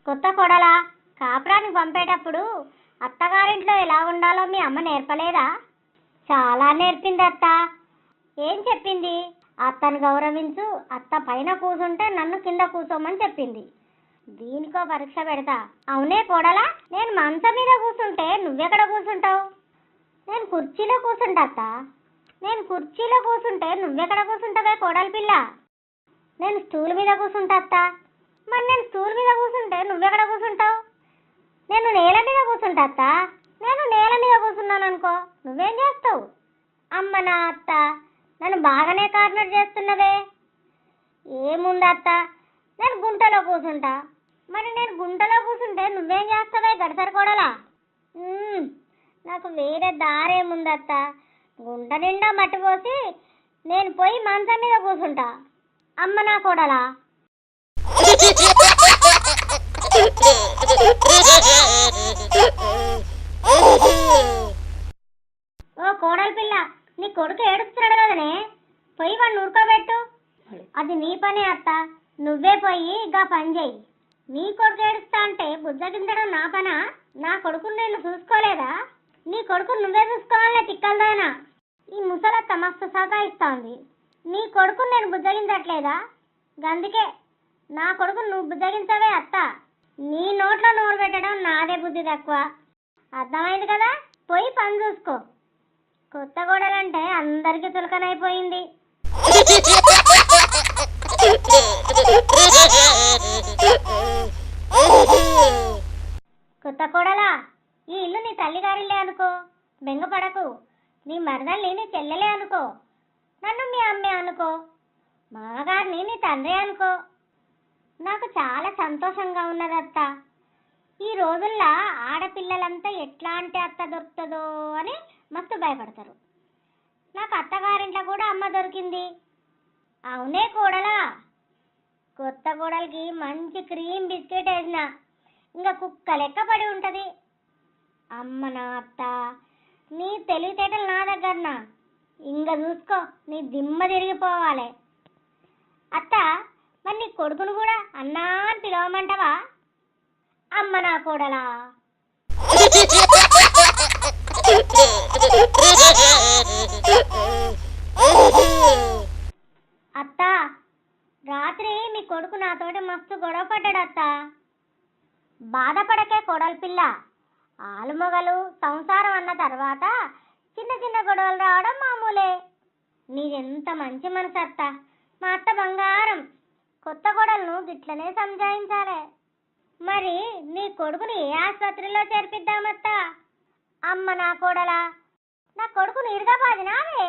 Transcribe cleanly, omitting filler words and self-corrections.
కొత్త కోడలా, కాపురానికి పంపేటప్పుడు అత్తగారింట్లో ఎలా ఉండాలో మీ అమ్మ నేర్పలేదా? చాలా నేర్పింది అత్త. ఏం చెప్పింది? అత్తను గౌరవించు, అత్త పైన కూసుంటే నన్ను కింద కూసోమని చెప్పింది. దీనికో పరీక్ష పెడతా. అవునే కోడలా, నేను మంచం మీద కూర్చుంటే నువ్వెక్కడ కూర్చుంటావు? నేను కుర్చీలో కూర్చుంటా అత్త. నేను కుర్చీలో కూర్చుంటే నువ్వెక్కడ కూర్చుంటావే కోడలి పిల్ల? నేను స్టూల్ మీద కూర్చుంటా అత్త. మరి నేను స్టూల్ మీద కూర్చుంటే నువ్వెక్కడ కూర్చుంటావు? నేను నేల మీద కూర్చుంటా అత్త. నేను నేల మీద కూర్చున్నాను అనుకో, నువ్వేం చేస్తావు? అమ్మ నా అత్త, నన్ను బాగానే కార్నర్ చేస్తున్నవే. ఏముంది అత్త, నేను గుంటలో కూర్చుంటా. మరి నేను గుంటలో కూర్చుంటే నువ్వేం చేస్తావే గడసరి కోడలా? నాకు వేరే దారేముంది అత్త. గుంట నిండా మట్టి పోసి నేను పోయి మంచం మీద కూర్చుంటా. అమ్మ నా కోడలా. ఓ కోడలి పిల్ల, నీ కొడుకు ఏడుస్తున్నాడు కదనే, పోయి వాడిని ఉడకబెట్టు. అది నీ పనే అత్త, నువ్వే పోయి గా పని చేయి. నీ కొడుకు ఏడుస్తా అంటే బుజ్జగించడం నా పనా? నా కొడుకుని నేను చూసుకోలేదా? నీ కొడుకు నువ్వే చూసుకోవాలనే తిక్కలదానా. ఈ ముసలత్త మస్తు సతాయిస్తోంది. నీ కొడుకుని నేను బుజ్జగించట్లేదా? గందుకే నా కొడుకు నువ్వు బుజ్జగించవే అత్త. నీ నోట్లో నోరు పెట్టడం నాదే బుద్ధి తక్కువ. అర్థమైంది కదా? పోయి పని చూసుకో. కొత్త గోడలంటే అందరికీ చులకనైపోయింది. కొత్త కోడలా, ఈ ఇల్లు నీ తల్లిగారిల్లే అనుకో, బెంగపడకు. నీ మరదల్ని నీ చెల్లెలే అనుకో, నన్ను మీ అమ్మే అనుకో, మామగారిని నీ తండ్రి అనుకో. నాకు చాలా సంతోషంగా ఉన్నదత్త. ఈ రోజుల్లో ఆడపిల్లలంతా ఎట్లాంటి అత్త దొరుకుతుందో అని మస్తు భయపడతారు. నాకు అత్తగారింట్లో కూడా అమ్మ దొరికింది. అవునే కోడలా, కొత్త కోడలికి మంచి క్రీమ్ బిస్కెట్ వేసిన ఇంకా కుక్క లెక్క పడి ఉంటుంది. అమ్మ నా అత్త, నీ తెలివితేటలు నా దగ్గరనా? ఇంకా చూసుకో, నీ దిమ్మ తిరిగిపోవాలి. అత్త, మరి నీ కొడుకును కూడా అన్నా అని పిలవమంటావా? అమ్మ నా కోడలా. అత్త, రాత్రి మీ కొడుకు నాతోటి మస్తు గొడవ పడ్డాడు అత్త. బాధపడకే కోడలి పిల్ల, ఆలుమొగలు సంసారం అన్న తర్వాత చిన్న చిన్న గొడవలు రావడం మామూలే. నీదెంత మంచి మనసు అత్త, మా అత్త బంగారం. కొత్త కోడలను గిట్లనే సంజాయించాలే. మరి నీ కొడుకుని ఏ ఆసుపత్రిలో చేర్పిద్దామత్తా? అమ్మ నా కోడలా, నా కొడుకుని ఇరుగా బాదినావే.